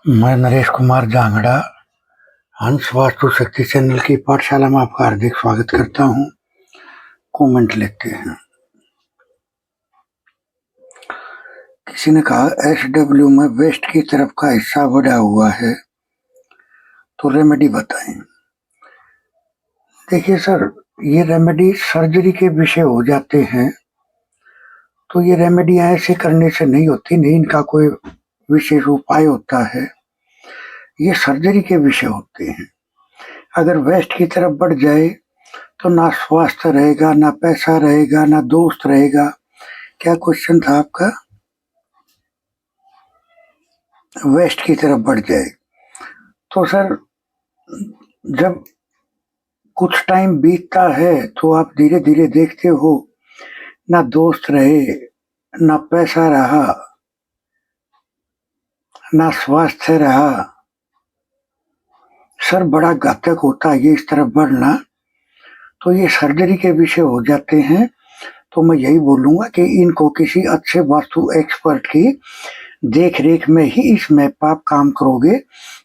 मैं नरेश कुमार जांगड़ा हंस वास्तु शक्ति चैनल की पाठशाला में आपका हार्दिक स्वागत करता हूँ। कमेंट लिखते हैं। किसी ने कहा SW में वेस्ट की तरफ का हिस्सा बढ़ा हुआ है, तो रेमेडी बताएं। देखिए सर, ये रेमेडी सर्जरी के विषय हो जाते हैं, तो ये रेमेडियां ऐसे करने से नहीं होती, नहीं इनका कोई विशेष उपाय होता है। ये सर्जरी के विषय होते हैं। अगर वेस्ट की तरफ बढ़ जाए तो ना स्वास्थ्य रहेगा, ना पैसा रहेगा, ना दोस्त रहेगा। क्या क्वेश्चन था आपका? वेस्ट की तरफ बढ़ जाए तो सर, जब कुछ टाइम बीतता है तो आप धीरे धीरे देखते हो, ना दोस्त रहे, ना पैसा रहा, ना स्वास्थ्य रहा। सर बड़ा घातक होता है ये इस तरफ बढ़ना, तो ये सर्जरी के विषय हो जाते हैं। तो मैं यही बोलूंगा कि इनको किसी अच्छे वास्तु एक्सपर्ट की देख रेख में ही इस मैप पर आप काम करोगे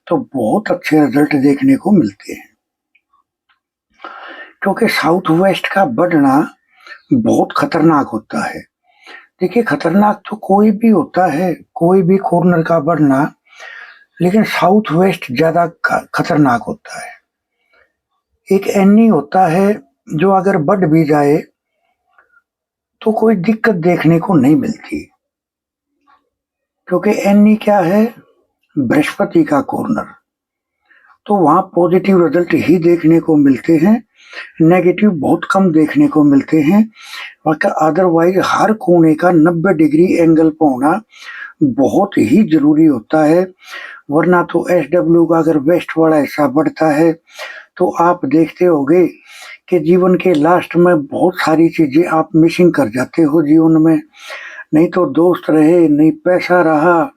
तो बहुत अच्छे रिजल्ट देखने को मिलते हैं। क्योंकि साउथ वेस्ट का बढ़ना बहुत खतरनाक होता है। देखिए, खतरनाक तो कोई भी होता है, कोई भी कॉर्नर का बढ़ना, लेकिन साउथ वेस्ट ज्यादा खतरनाक होता है। एक एनी होता है जो अगर बढ़ भी जाए तो कोई दिक्कत देखने को नहीं मिलती, क्योंकि एनी क्या है, बृहस्पति का कॉर्नर। तो वहां पॉजिटिव रिजल्ट ही देखने को मिलते हैं, नेगेटिव बहुत कम देखने को मिलते हैं। अदरवाइज हर कोने का 90 डिग्री एंगल पर होना बहुत ही जरूरी होता है। वरना तो SW का अगर वेस्ट वाला हिस्सा बढ़ता है तो आप देखते होंगे कि जीवन के लास्ट में बहुत सारी चीजें आप मिसिंग कर जाते हो जीवन में। नहीं तो दोस्त रहे, नहीं पैसा रहा,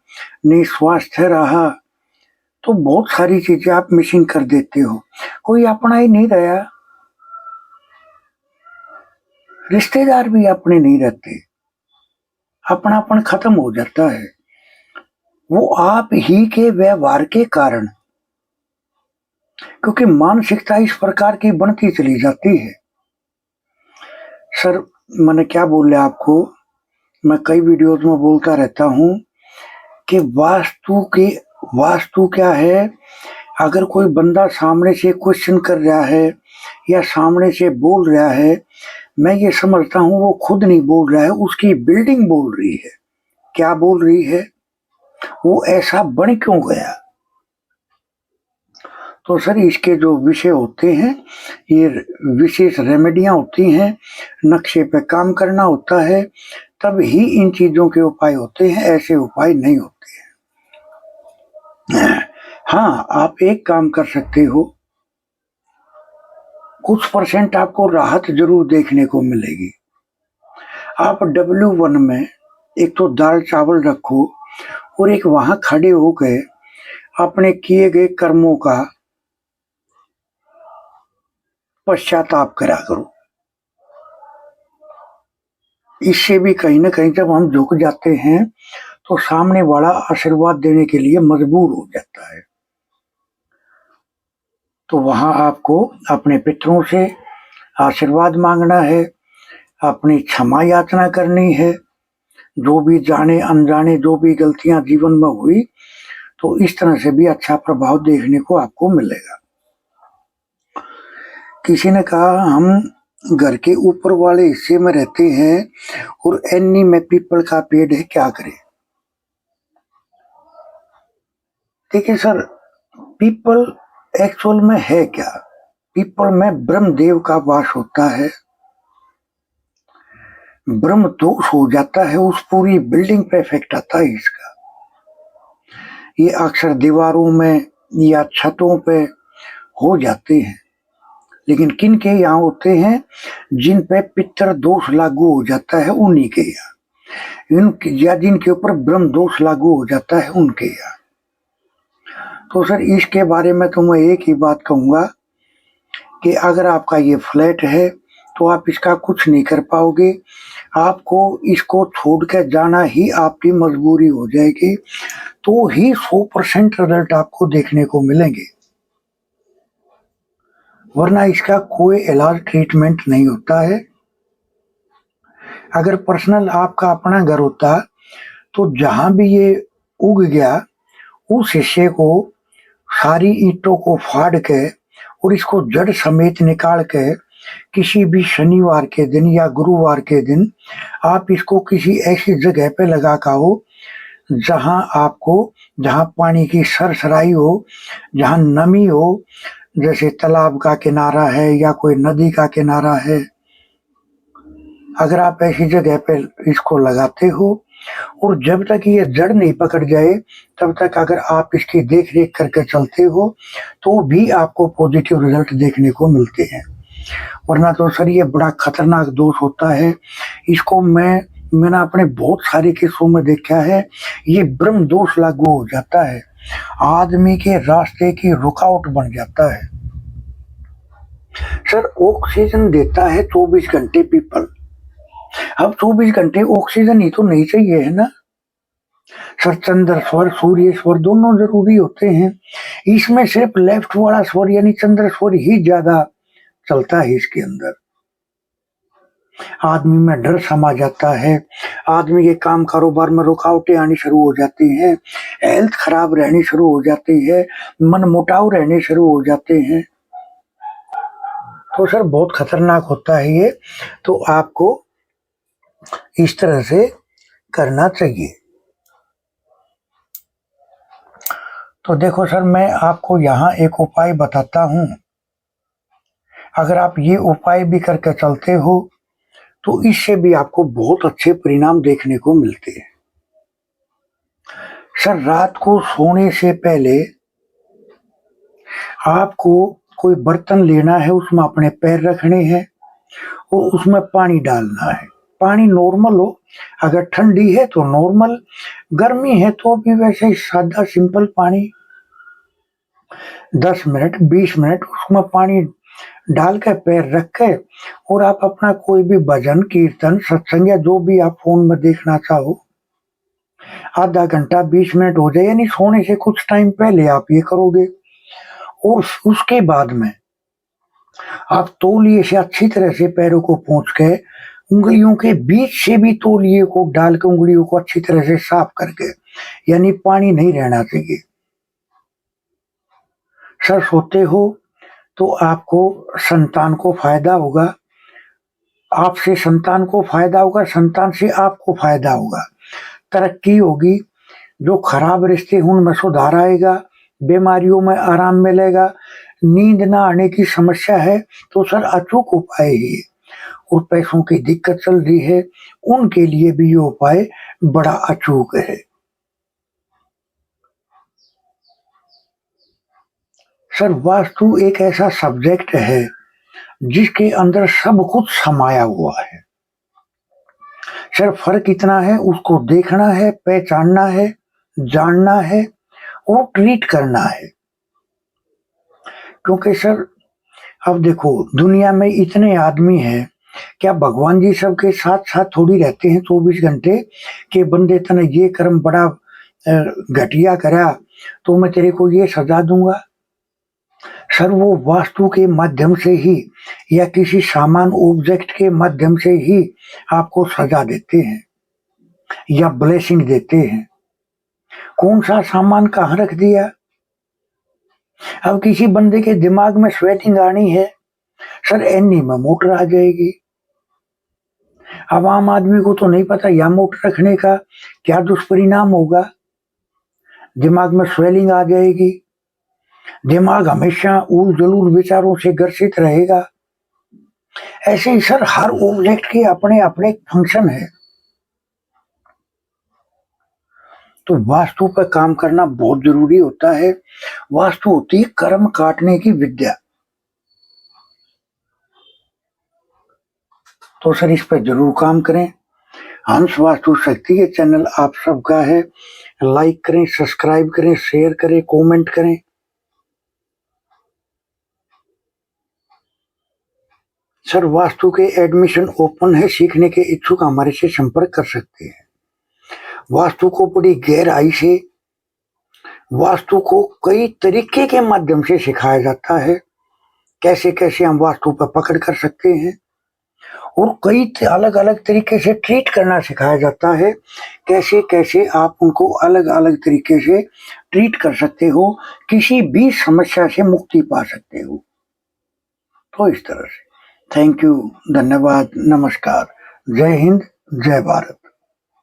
नहीं स्वास्थ्य रहा, तो बहुत सारी चीजें आप मिसिंग कर देते हो। कोई अपना ही नहीं रहा, रिश्तेदार भी अपने नहीं रहते, अपनापन खत्म हो जाता है। वो आप ही के व्यवहार के कारण, क्योंकि मानसिकता इस प्रकार की बनती चली जाती है। सर मैंने क्या बोले आपको, मैं कई वीडियोज में बोलता रहता हूं कि वास्तु क्या है। अगर कोई बंदा सामने से क्वेश्चन कर रहा है या सामने से बोल रहा है, मैं ये समझता हूं वो खुद नहीं बोल रहा है, उसकी बिल्डिंग बोल रही है। क्या बोल रही है? वो ऐसा बन क्यों गया? तो सर इसके जो विषय होते हैं, ये विशेष रेमेडियां होती हैं, नक्शे पे काम करना होता है, तब ही इन चीजों के उपाय होते हैं, ऐसे उपाय नहीं होते हैं। हाँ, आप एक काम कर सकते हो, कुछ परसेंट आपको राहत जरूर देखने को मिलेगी। आप W1 में एक तो दाल चावल रखो और एक वहां खड़े हो गए अपने किए गए कर्मों का पश्चाताप करा करो। इससे भी कहीं ना कहीं जब हम झुक जाते हैं तो सामने वाला आशीर्वाद देने के लिए मजबूर हो जाता है। तो वहां आपको अपने पितरों से आशीर्वाद मांगना है, अपनी क्षमा याचना करनी है। जो भी जाने अनजाने जो भी गलतियां जीवन में हुई, तो इस तरह से भी अच्छा प्रभाव देखने को आपको मिलेगा। किसी ने कहा हम घर के ऊपर वाले हिस्से में रहते हैं और एनी में पीपल का पेड़ है, क्या करें? देखिए सर, पीपल एक्चुअल में है क्या? पीपल में ब्रह्मदेव का वास होता है। ब्रह्म दोष हो जाता है, उस पूरी बिल्डिंग पे इफेक्ट आता है इसका। ये अक्सर दीवारों में या छतों पे हो जाते हैं, लेकिन किन के यहाँ होते हैं? जिन पे पितर दोष लागू हो जाता है उन्हीं के यहाँ, या जिनके ऊपर ब्रह्म दोष लागू हो जाता है उनके यहाँ। तो सर इसके बारे में तो मैं एक ही बात कहूंगा कि अगर आपका ये फ्लैट है तो आप इसका कुछ नहीं कर पाओगे। आपको इसको छोड़ के जाना ही आपकी मजबूरी हो जाएगी, तो ही 100% रिजल्ट आपको देखने को मिलेंगे, वरना इसका कोई इलाज ट्रीटमेंट नहीं होता है। अगर पर्सनल आपका अपना घर होता तो जहां भी ये उग गया उस हिस्से को, सारी ईंटों को फाड़ के और इसको जड़ समेत निकाल के किसी भी शनिवार के दिन या गुरुवार के दिन आप इसको किसी ऐसी जगह पे लगा का हो जहां पानी की सरसराई हो, जहां नमी हो, जैसे तालाब का किनारा है या कोई नदी का किनारा है। अगर आप ऐसी जगह पे इसको लगाते हो और जब तक ये जड़ नहीं पकड़ जाए तब तक अगर आप इसकी देख रेख करके चलते हो तो भी आपको पॉजिटिव रिजल्ट देखने को मिलते हैं, वरना तो सर ये बड़ा खतरनाक दोष होता है। इसको मैंने अपने बहुत सारे केसों में देखा है, ये ब्रह्म दोष लागू हो जाता है, आदमी के रास्ते की रुकावट बन जाता है। सर ऑक्सीजन देता है 24 घंटे पीपल, अब 24 घंटे ऑक्सीजन ही तो नहीं चाहिए है ना सर। चंद्र स्वर सूर्य स्वर दोनों जरूरी होते हैं, इसमें सिर्फ लेफ्ट वाला स्वर यानी चंद्र स्वर ही ज्यादा चलता है। इसके अंदर आदमी में डर समा जाता है, आदमी के काम कारोबार में रुकावटें आनी शुरू हो जाती हैं, हेल्थ खराब रहनी शुरू हो जाती है, मन मुटाव रहने शुरू हो जाते हैं। तो सर बहुत खतरनाक होता है ये, तो आपको इस तरह से करना चाहिए। तो देखो सर मैं आपको यहाँ एक उपाय बताता हूँ, अगर आप ये उपाय भी करके चलते हो तो इससे भी आपको बहुत अच्छे परिणाम देखने को मिलते हैं। सर रात को सोने से पहले आपको कोई बर्तन लेना है, उसमें अपने पैर रखने हैं और उसमें पानी डालना है। पानी नॉर्मल हो, अगर ठंडी है तो नॉर्मल, गर्मी है तो भी वैसे ही सादा सिंपल पानी। 10 मिनट 20 मिनट उसमें पानी डाल के पैर रख के और आप अपना कोई भी भजन कीर्तन सत्संग या जो भी आप फोन में देखना चाहो, आधा घंटा 20 मिनट हो जाए, यानी सोने से कुछ टाइम पहले आप ये करोगे। और उसके बाद में आप तौलिए से अच्छी तरह से पैरों को पोंछ के उंगलियों के बीच से भी तौलिए को डाल के उंगलियों को अच्छी तरह से साफ करके, यानी पानी नहीं रहना चाहिए। सर सोते हो तो आपको संतान को फायदा होगा, आपसे संतान को फायदा होगा, संतान से आपको फायदा होगा, तरक्की होगी, जो खराब रिश्ते हैं उनमें सुधार आएगा, बीमारियों में आराम मिलेगा, नींद ना आने की समस्या है तो सर अचूक उपाय ही है। और पैसों की दिक्कत चल रही है उनके लिए भी ये उपाय बड़ा अचूक है। सर वास्तु एक ऐसा सब्जेक्ट है जिसके अंदर सब कुछ समाया हुआ है। सर फर्क इतना है, उसको देखना है, पहचानना है, जानना है और ट्रीट करना है। क्योंकि सर अब देखो दुनिया में इतने आदमी हैं, क्या भगवान जी सबके साथ साथ थोड़ी रहते हैं 24 घंटे के बंदे तने ये कर्म बड़ा घटिया करा तो मैं तेरे को ये सजा दूंगा। सर वो वास्तु के माध्यम से ही या किसी सामान ऑब्जेक्ट के माध्यम से ही आपको सजा देते हैं या ब्लेसिंग देते हैं। कौन सा सामान कहाँ रख दिया, अब किसी बंदे के दिमाग में स्वेटिंग आनी है, सर एनी में मोटर आ जाएगी। अब आम आदमी को तो नहीं पता या मोटर रखने का क्या दुष्परिणाम होगा, दिमाग में स्वेलिंग आ जाएगी, दिमाग हमेशा उल जलूल विचारों से ग्रसित रहेगा। ऐसे ही सर हर ऑब्जेक्ट के अपने अपने फंक्शन है, तो वास्तु पर काम करना बहुत जरूरी होता है। वास्तु होती है कर्म काटने की विद्या। तो सर इस पर जरूर काम करें। हंस वास्तु शक्ति के चैनल आप सबका है, लाइक करें, सब्सक्राइब करें, शेयर करें, कमेंट करें। सर वास्तु के एडमिशन ओपन है, सीखने के इच्छुक हमारे से संपर्क कर सकते हैं। वास्तु को बड़ी गहराई से, वास्तु को कई तरीके के माध्यम से सिखाया जाता है, कैसे कैसे हम वास्तु पर पकड़ कर सकते हैं, और कई अलग अलग तरीके से ट्रीट करना सिखाया जाता है, कैसे कैसे आप उनको अलग अलग तरीके से ट्रीट कर सकते हो, किसी भी समस्या से मुक्ति पा सकते हो। तो इस तरह से थैंक यू, धन्यवाद, नमस्कार, जय हिंद, जय भारत।